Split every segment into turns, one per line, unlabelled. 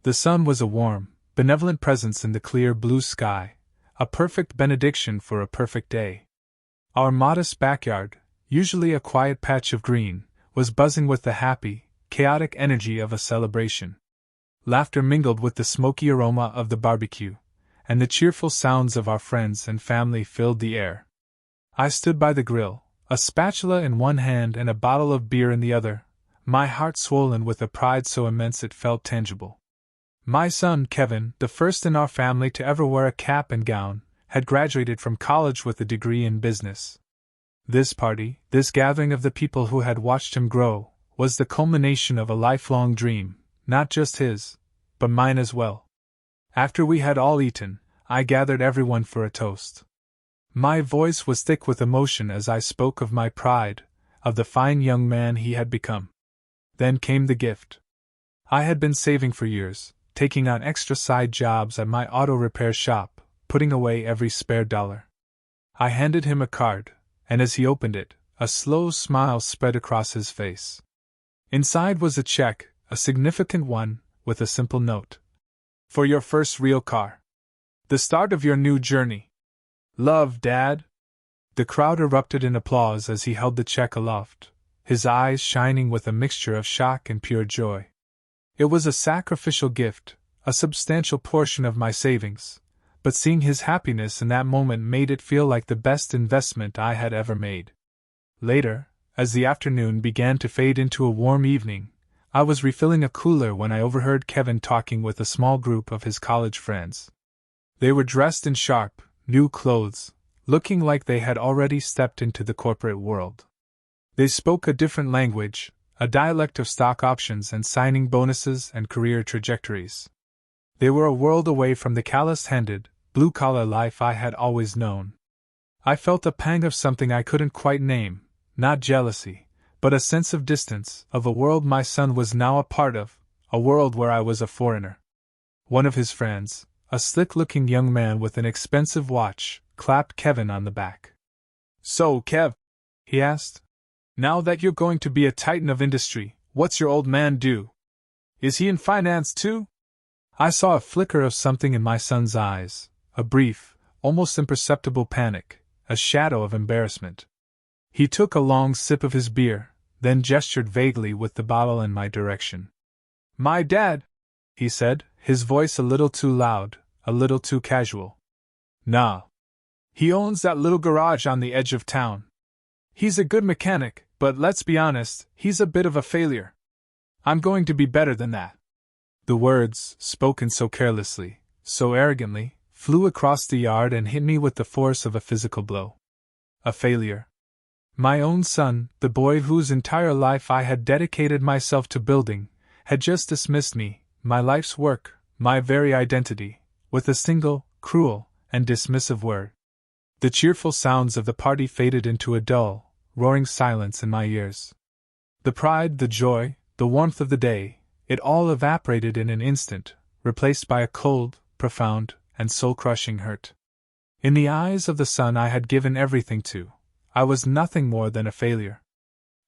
The sun was a warm, benevolent presence in the clear blue sky, a perfect benediction for a perfect day. Our modest backyard, usually a quiet patch of green, was buzzing with the happy, chaotic energy of a celebration. Laughter mingled with the smoky aroma of the barbecue, and the cheerful sounds of our friends and family filled the air. I stood by the grill, a spatula in one hand and a bottle of beer in the other, my heart swollen with a pride so immense it felt tangible. My son, Kevin, the first in our family to ever wear a cap and gown, had graduated from college with a degree in business. This party, this gathering of the people who had watched him grow, was the culmination of a lifelong dream, not just his, but mine as well. After we had all eaten, I gathered everyone for a toast. My voice was thick with emotion as I spoke of my pride, of the fine young man he had become. Then came the gift. I had been saving for years, taking on extra side jobs at my auto repair shop, putting away every spare dollar. I handed him a card, and as he opened it, a slow smile spread across his face. Inside was a check, a significant one, with a simple note. For your first real car. The start of your new journey. Love, Dad. The crowd erupted in applause as he held the check aloft, his eyes shining with a mixture of shock and pure joy. It was a sacrificial gift, a substantial portion of my savings, but seeing his happiness in that moment made it feel like the best investment I had ever made. Later, as the afternoon began to fade into a warm evening, I was refilling a cooler when I overheard Kevin talking with a small group of his college friends. They were dressed in sharp, new clothes, looking like they had already stepped into the corporate world. They spoke a different language, a dialect of stock options and signing bonuses and career trajectories. They were a world away from the callous-handed, blue-collar life I had always known. I felt a pang of something I couldn't quite name, not jealousy, but a sense of distance, of a world my son was now a part of, a world where I was a foreigner. One of his friends, a slick-looking young man with an expensive watch, clapped Kevin on the back. So, Kev, he asked, now that you're going to be a titan of industry, what's your old man do? Is he in finance too? I saw a flicker of something in my son's eyes, a brief, almost imperceptible panic, a shadow of embarrassment. He took a long sip of his beer, then gestured vaguely with the bottle in my direction. My dad, he said, his voice a little too loud, a little too casual. Nah. He owns that little garage on the edge of town. He's a good mechanic, but let's be honest, he's a bit of a failure. I'm going to be better than that. The words, spoken so carelessly, so arrogantly, flew across the yard and hit me with the force of a physical blow. A failure. My own son, the boy whose entire life I had dedicated myself to building, had just dismissed me, my life's work, my very identity, with a single, cruel, and dismissive word. The cheerful sounds of the party faded into a dull, roaring silence in my ears. The pride, the joy, the warmth of the day, it all evaporated in an instant, replaced by a cold, profound, and soul-crushing hurt. In the eyes of the son I had given everything to, I was nothing more than a failure.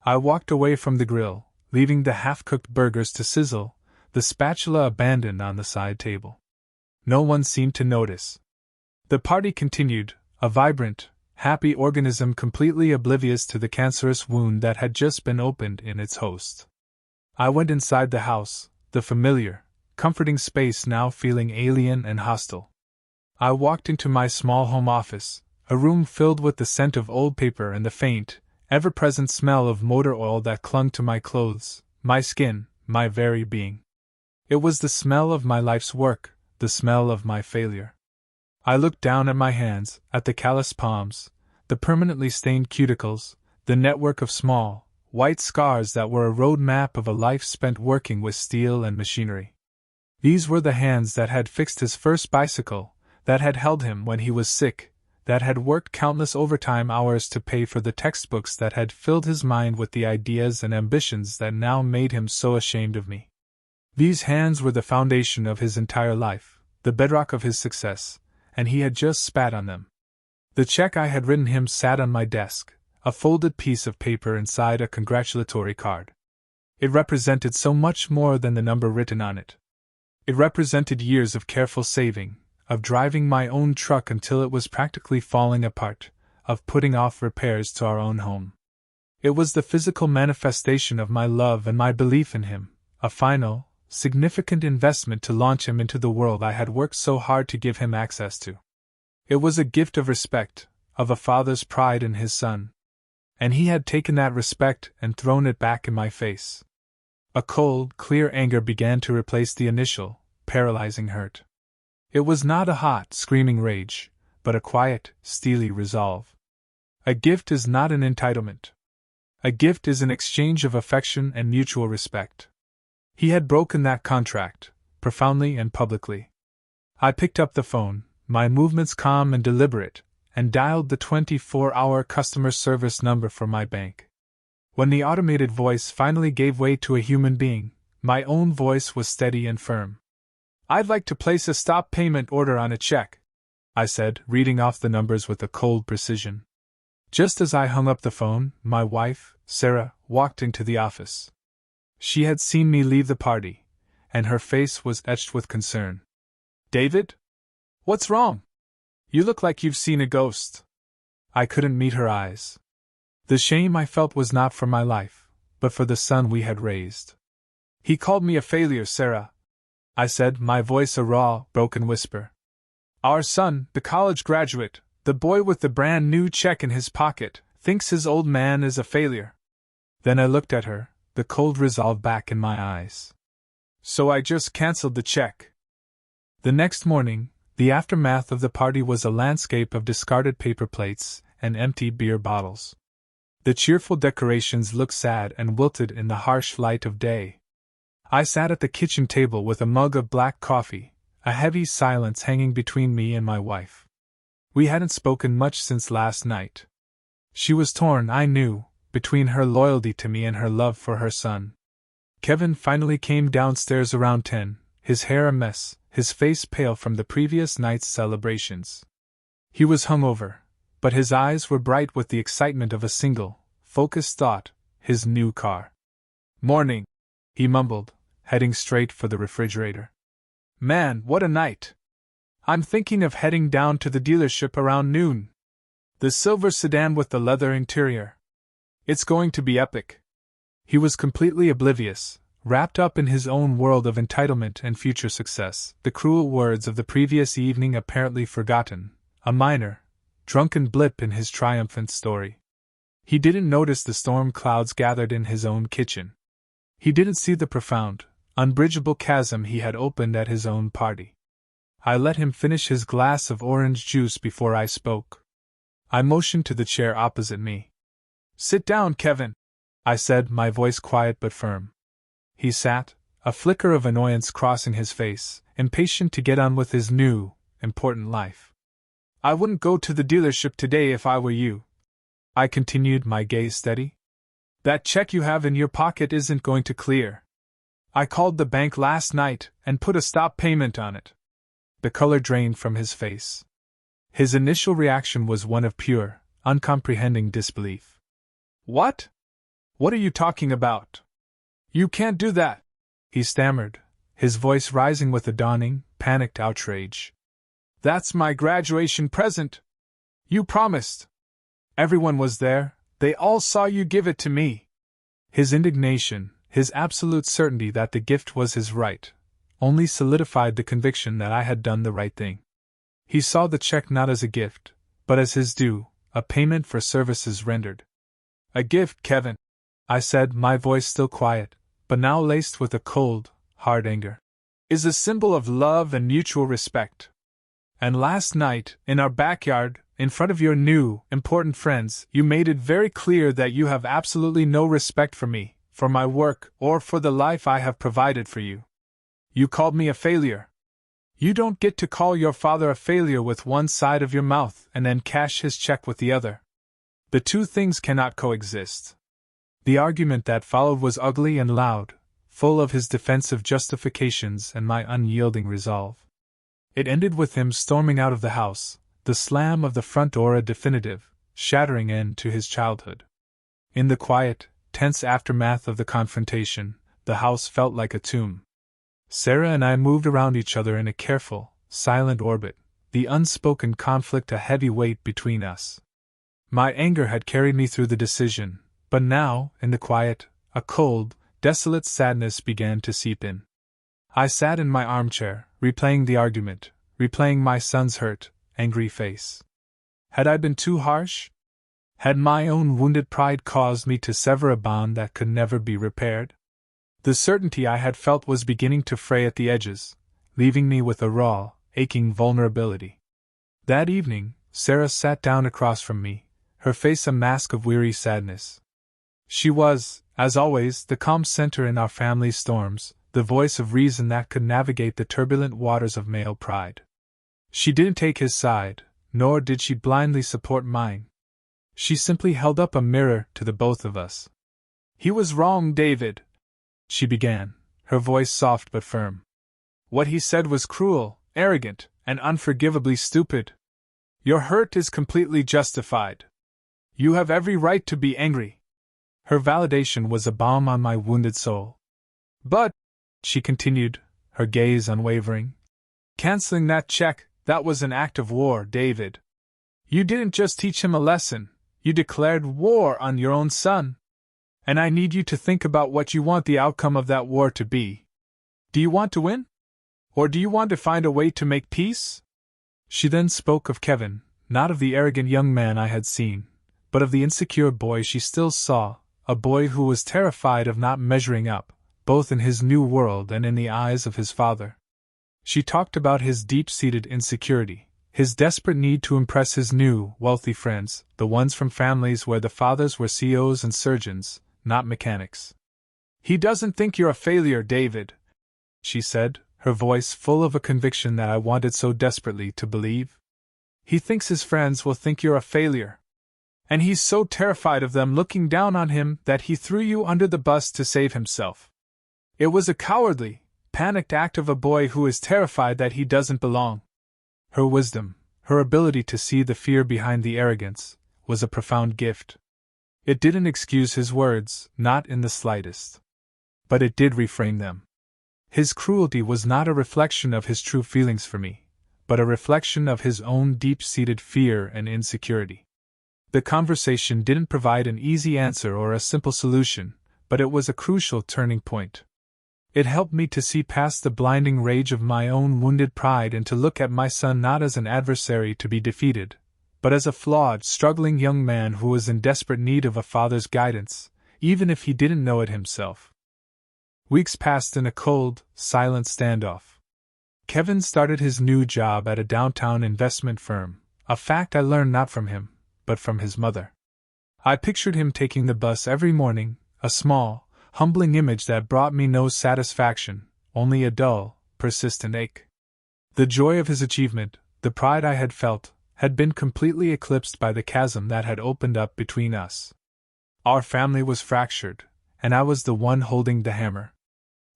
I walked away from the grill, leaving the half-cooked burgers to sizzle, the spatula abandoned on the side table. No one seemed to notice. The party continued, a vibrant, happy organism completely oblivious to the cancerous wound that had just been opened in its host. I went inside the house, the familiar, comforting space now feeling alien and hostile. I walked into my small home office, a room filled with the scent of old paper and the faint, ever-present smell of motor oil that clung to my clothes, my skin, my very being. It was the smell of my life's work, the smell of my failure. I looked down at my hands, at the calloused palms, the permanently stained cuticles, the network of small, white scars that were a road map of a life spent working with steel and machinery. These were the hands that had fixed his first bicycle, that had held him when he was sick, that had worked countless overtime hours to pay for the textbooks that had filled his mind with the ideas and ambitions that now made him so ashamed of me. These hands were the foundation of his entire life, the bedrock of his success, and he had just spat on them. The check I had written him sat on my desk, a folded piece of paper inside a congratulatory card. It represented so much more than the number written on it. It represented years of careful saving, of driving my own truck until it was practically falling apart, of putting off repairs to our own home. It was the physical manifestation of my love and my belief in him, a final, significant investment to launch him into the world I had worked so hard to give him access to. It was a gift of respect, of a father's pride in his son. And he had taken that respect and thrown it back in my face. A cold, clear anger began to replace the initial, paralyzing hurt. It was not a hot, screaming rage, but a quiet, steely resolve. A gift is not an entitlement. A gift is an exchange of affection and mutual respect. He had broken that contract, profoundly and publicly. I picked up the phone, my movements calm and deliberate, and dialed the 24-hour customer service number for my bank. When the automated voice finally gave way to a human being, my own voice was steady and firm. "I'd like to place a stop payment order on a check," I said, reading off the numbers with a cold precision. Just as I hung up the phone, my wife, Sarah, walked into the office. She had seen me leave the party, and her face was etched with concern. "David? What's wrong? You look like you've seen a ghost." I couldn't meet her eyes. The shame I felt was not for my life, but for the son we had raised. "He called me a failure, Sarah," I said, my voice a raw, broken whisper. "Our son, the college graduate, the boy with the brand new check in his pocket, thinks his old man is a failure." Then I looked at her, the cold resolve back in my eyes. "So I just canceled the check." The next morning, the aftermath of the party was a landscape of discarded paper plates and empty beer bottles. The cheerful decorations looked sad and wilted in the harsh light of day. I sat at the kitchen table with a mug of black coffee, a heavy silence hanging between me and my wife. We hadn't spoken much since last night. She was torn, I knew, between her loyalty to me and her love for her son. Kevin finally came downstairs around 10, his hair a mess, his face pale from the previous night's celebrations. He was hungover, but his eyes were bright with the excitement of a single, focused thought, his new car. "Morning," he mumbled, heading straight for the refrigerator. "Man, what a night! I'm thinking of heading down to the dealership around noon. The silver sedan with the leather interior. It's going to be epic." He was completely oblivious, wrapped up in his own world of entitlement and future success, the cruel words of the previous evening apparently forgotten, a minor, drunken blip in his triumphant story. He didn't notice the storm clouds gathered in his own kitchen. He didn't see the profound, unbridgeable chasm he had opened at his own party. I let him finish his glass of orange juice before I spoke. I motioned to the chair opposite me. "Sit down, Kevin," I said, my voice quiet but firm. He sat, a flicker of annoyance crossing his face, impatient to get on with his new, important life. "I wouldn't go to the dealership today if I were you," I continued, my gaze steady. "That check you have in your pocket isn't going to clear. I called the bank last night and put a stop payment on it." The color drained from his face. His initial reaction was one of pure, uncomprehending disbelief. "What? What are you talking about? You can't do that," he stammered, his voice rising with a dawning, panicked outrage. "That's my graduation present. You promised. Everyone was there, they all saw you give it to me." His indignation, his absolute certainty that the gift was his right, only solidified the conviction that I had done the right thing. He saw the check not as a gift, but as his due, a payment for services rendered. "A gift, Kevin," I said, my voice still quiet, but now laced with a cold, hard anger, "is a symbol of love and mutual respect. And last night, in our backyard, in front of your new, important friends, you made it very clear that you have absolutely no respect for me, for my work, or for the life I have provided for you. You called me a failure. You don't get to call your father a failure with one side of your mouth and then cash his check with the other. The two things cannot coexist." The argument that followed was ugly and loud, full of his defensive justifications and my unyielding resolve. It ended with him storming out of the house, the slam of the front door a definitive, shattering end to his childhood. In the quiet, tense aftermath of the confrontation, the house felt like a tomb. Sarah and I moved around each other in a careful, silent orbit, the unspoken conflict a heavy weight between us. My anger had carried me through the decision, but now, in the quiet, a cold, desolate sadness began to seep in. I sat in my armchair, replaying the argument, replaying my son's hurt, angry face. Had I been too harsh? Had my own wounded pride caused me to sever a bond that could never be repaired? The certainty I had felt was beginning to fray at the edges, leaving me with a raw, aching vulnerability. That evening, Sarah sat down across from me, her face a mask of weary sadness. She was, as always, the calm center in our family's storms, the voice of reason that could navigate the turbulent waters of male pride. She didn't take his side, nor did she blindly support mine. She simply held up a mirror to the both of us. "He was wrong, David," she began, her voice soft but firm. "What he said was cruel, arrogant, and unforgivably stupid. Your hurt is completely justified. You have every right to be angry." Her validation was a balm on my wounded soul. "But," she continued, her gaze unwavering, "canceling that check, that was an act of war, David. You didn't just teach him a lesson, you declared war on your own son. And I need you to think about what you want the outcome of that war to be. Do you want to win? Or do you want to find a way to make peace?" She then spoke of Kevin, not of the arrogant young man I had seen, but of the insecure boy she still saw, a boy who was terrified of not measuring up, both in his new world and in the eyes of his father. She talked about his deep-seated insecurity, his desperate need to impress his new, wealthy friends, the ones from families where the fathers were CEOs and surgeons, not mechanics. "He doesn't think you're a failure, David," she said, her voice full of a conviction that I wanted so desperately to believe. "He thinks his friends will think you're a failure. And he's so terrified of them looking down on him that he threw you under the bus to save himself. It was a cowardly, panicked act of a boy who is terrified that he doesn't belong." Her wisdom, her ability to see the fear behind the arrogance, was a profound gift. It didn't excuse his words, not in the slightest. But it did reframe them. His cruelty was not a reflection of his true feelings for me, but a reflection of his own deep-seated fear and insecurity. The conversation didn't provide an easy answer or a simple solution, but it was a crucial turning point. It helped me to see past the blinding rage of my own wounded pride and to look at my son not as an adversary to be defeated, but as a flawed, struggling young man who was in desperate need of a father's guidance, even if he didn't know it himself. Weeks passed in a cold, silent standoff. Kevin started his new job at a downtown investment firm, a fact I learned not from him, but from his mother. I pictured him taking the bus every morning, a small, humbling image that brought me no satisfaction, only a dull, persistent ache. The joy of his achievement, the pride I had felt, had been completely eclipsed by the chasm that had opened up between us. Our family was fractured, and I was the one holding the hammer.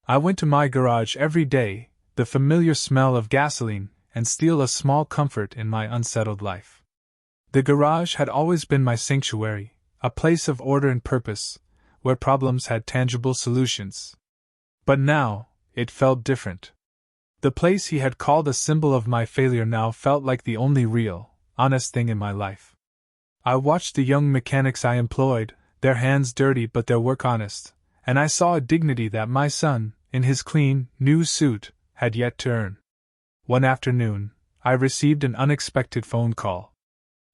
I went to my garage every day, the familiar smell of gasoline, and steal a small comfort in my unsettled life. The garage had always been my sanctuary, a place of order and purpose, where problems had tangible solutions. But now, it felt different. The place he had called a symbol of my failure now felt like the only real, honest thing in my life. I watched the young mechanics I employed, their hands dirty but their work honest, and I saw a dignity that my son, in his clean, new suit, had yet to earn. One afternoon, I received an unexpected phone call.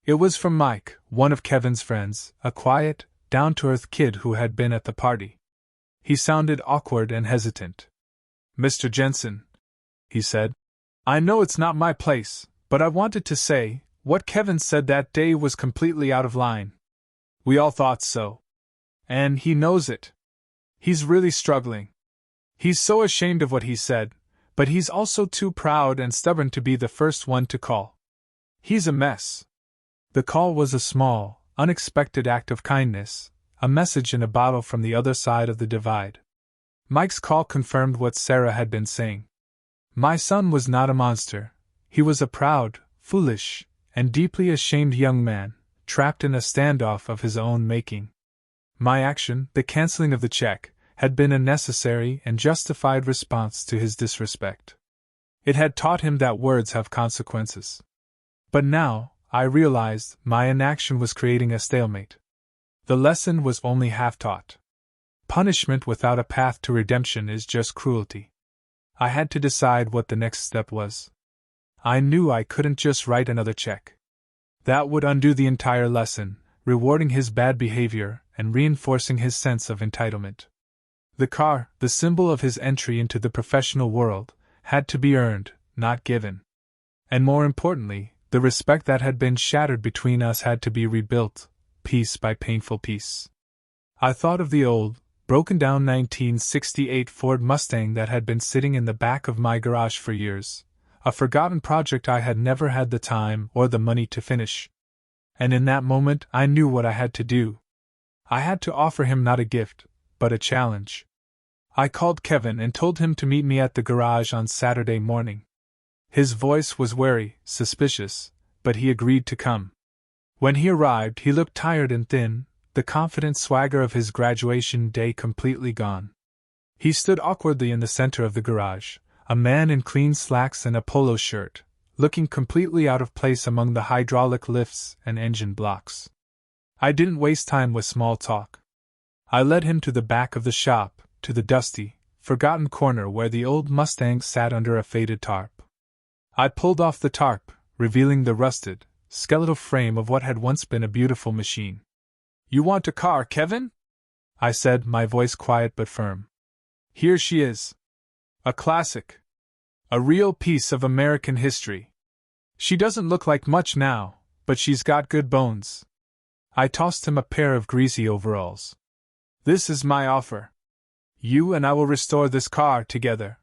It was from Mike, one of Kevin's friends, a quiet, down-to-earth kid who had been at the party. He sounded awkward and hesitant. "Mr. Jensen," he said, "I know it's not my place, but I wanted to say, what Kevin said that day was completely out of line. We all thought so. And he knows it. He's really struggling. He's so ashamed of what he said, but he's also too proud and stubborn to be the first one to call. He's a mess." The call was a small, unexpected act of kindness, a message in a bottle from the other side of the divide. Mike's call confirmed what Sarah had been saying. My son was not a monster. He was a proud, foolish, and deeply ashamed young man, trapped in a standoff of his own making. My action, the canceling of the check, had been a necessary and justified response to his disrespect. It had taught him that words have consequences. But now, I realized, my inaction was creating a stalemate. The lesson was only half taught. Punishment without a path to redemption is just cruelty. I had to decide what the next step was. I knew I couldn't just write another check. That would undo the entire lesson, rewarding his bad behavior and reinforcing his sense of entitlement. The car, the symbol of his entry into the professional world, had to be earned, not given. And more importantly, the respect that had been shattered between us had to be rebuilt, piece by painful piece. I thought of the old, broken-down 1968 Ford Mustang that had been sitting in the back of my garage for years, a forgotten project I had never had the time or the money to finish. And in that moment I knew what I had to do. I had to offer him not a gift, but a challenge. I called Kevin and told him to meet me at the garage on Saturday morning. His voice was wary, suspicious, but he agreed to come. When he arrived, he looked tired and thin, the confident swagger of his graduation day completely gone. He stood awkwardly in the center of the garage, a man in clean slacks and a polo shirt, looking completely out of place among the hydraulic lifts and engine blocks. I didn't waste time with small talk. I led him to the back of the shop, to the dusty, forgotten corner where the old Mustang sat under a faded tarp. I pulled off the tarp, revealing the rusted, skeletal frame of what had once been a beautiful machine. "You want a car, Kevin?" I said, my voice quiet but firm. "Here she is. A classic. A real piece of American history. She doesn't look like much now, but she's got good bones." I tossed him a pair of greasy overalls. "This is my offer. You and I will restore this car together.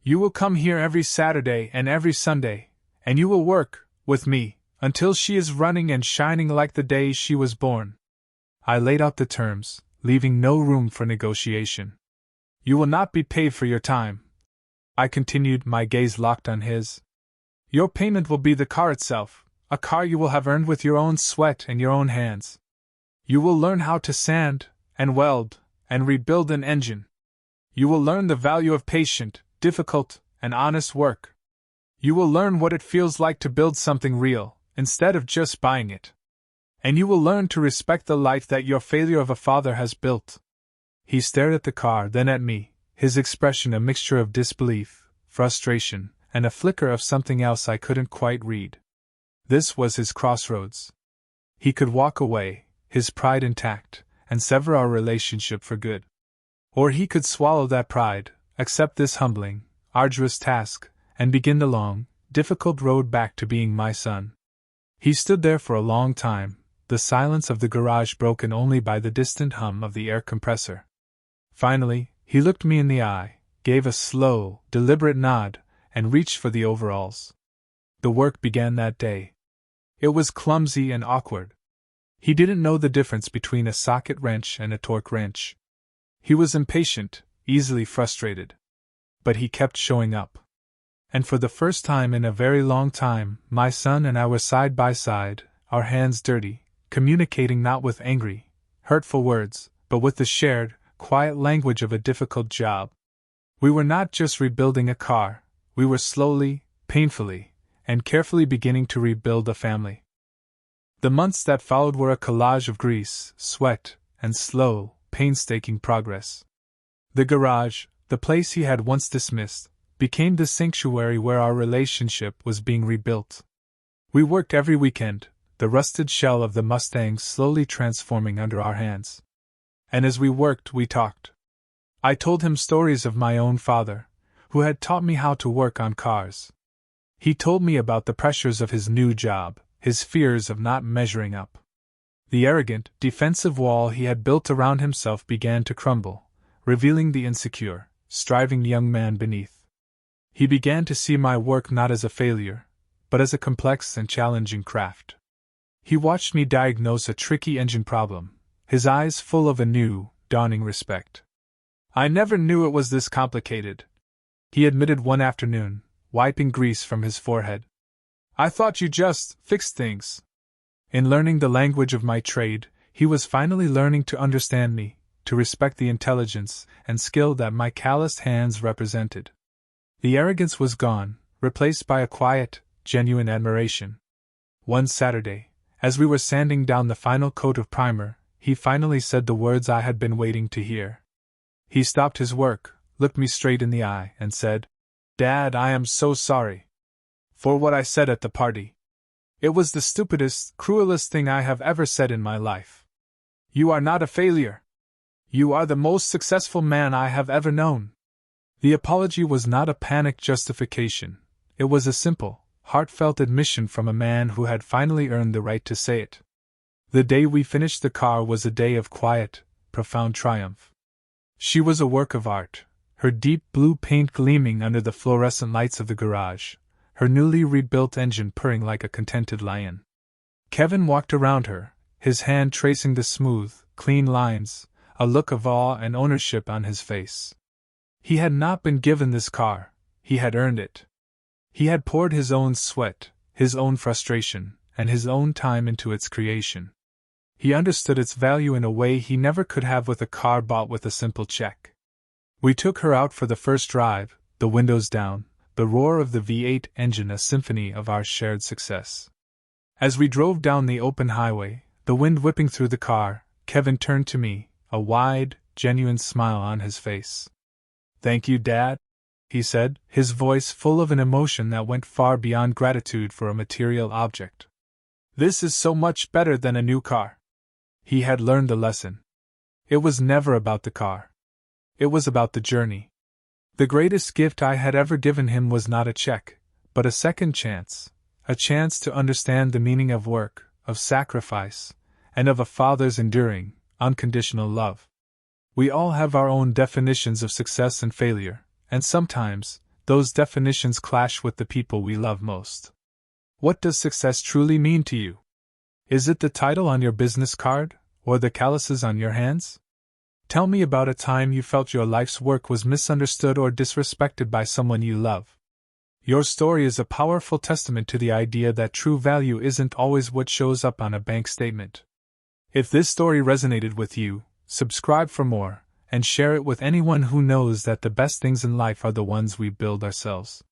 You will come here every Saturday and every Sunday, and you will work, with me, until she is running and shining like the day she was born." I laid out the terms, leaving no room for negotiation. "You will not be paid for your time," I continued, my gaze locked on his. "Your payment will be the car itself, a car you will have earned with your own sweat and your own hands. You will learn how to sand, and weld, and rebuild an engine. You will learn the value of patient, difficult, and honest work. You will learn what it feels like to build something real, instead of just buying it. And you will learn to respect the life that your failure of a father has built." He stared at the car, then at me, his expression a mixture of disbelief, frustration, and a flicker of something else I couldn't quite read. This was his crossroads. He could walk away, his pride intact, and sever our relationship for good. Or he could swallow that pride, accept this humbling, arduous task, and begin the long, difficult road back to being my son. He stood there for a long time, the silence of the garage broken only by the distant hum of the air compressor. Finally, he looked me in the eye, gave a slow, deliberate nod, and reached for the overalls. The work began that day. It was clumsy and awkward. He didn't know the difference between a socket wrench and a torque wrench. He was impatient, easily frustrated. But he kept showing up. And for the first time in a very long time, my son and I were side by side, our hands dirty, communicating not with angry, hurtful words, but with the shared, quiet language of a difficult job. We were not just rebuilding a car, we were slowly, painfully, and carefully beginning to rebuild a family. The months that followed were a collage of grease, sweat, and slow, painstaking progress. The garage, the place he had once dismissed, became the sanctuary where our relationship was being rebuilt. We worked every weekend, the rusted shell of the Mustang slowly transforming under our hands. And as we worked, we talked. I told him stories of my own father, who had taught me how to work on cars. He told me about the pressures of his new job, his fears of not measuring up. The arrogant, defensive wall he had built around himself began to crumble, revealing the insecure, striving young man beneath. He began to see my work not as a failure, but as a complex and challenging craft. He watched me diagnose a tricky engine problem, his eyes full of a new, dawning respect. "I never knew it was this complicated," he admitted one afternoon, wiping grease from his forehead. "I thought you just fixed things." In learning the language of my trade, he was finally learning to understand me, to respect the intelligence and skill that my calloused hands represented. The arrogance was gone, replaced by a quiet, genuine admiration. One Saturday, as we were sanding down the final coat of primer, he finally said the words I had been waiting to hear. He stopped his work, looked me straight in the eye, and said, "Dad, I am so sorry for what I said at the party. It was the stupidest, cruelest thing I have ever said in my life. You are not a failure. You are the most successful man I have ever known." The apology was not a panicked justification. It was a simple, heartfelt admission from a man who had finally earned the right to say it. The day we finished the car was a day of quiet, profound triumph. She was a work of art, her deep blue paint gleaming under the fluorescent lights of the garage, her newly rebuilt engine purring like a contented lion. Kevin walked around her, his hand tracing the smooth, clean lines, a look of awe and ownership on his face. He had not been given this car, he had earned it. He had poured his own sweat, his own frustration, and his own time into its creation. He understood its value in a way he never could have with a car bought with a simple check. We took her out for the first drive, the windows down, the roar of the V8 engine a symphony of our shared success. As we drove down the open highway, the wind whipping through the car, Kevin turned to me, a wide, genuine smile on his face. "Thank you, Dad," he said, his voice full of an emotion that went far beyond gratitude for a material object. "This is so much better than a new car." He had learned the lesson. It was never about the car. It was about the journey. The greatest gift I had ever given him was not a check, but a second chance, a chance to understand the meaning of work, of sacrifice, and of a father's enduring, unconditional love. We all have our own definitions of success and failure, and sometimes, those definitions clash with the people we love most. What does success truly mean to you? Is it the title on your business card, or the calluses on your hands? Tell me about a time you felt your life's work was misunderstood or disrespected by someone you love. Your story is a powerful testament to the idea that true value isn't always what shows up on a bank statement. If this story resonated with you, subscribe for more, and share it with anyone who knows that the best things in life are the ones we build ourselves.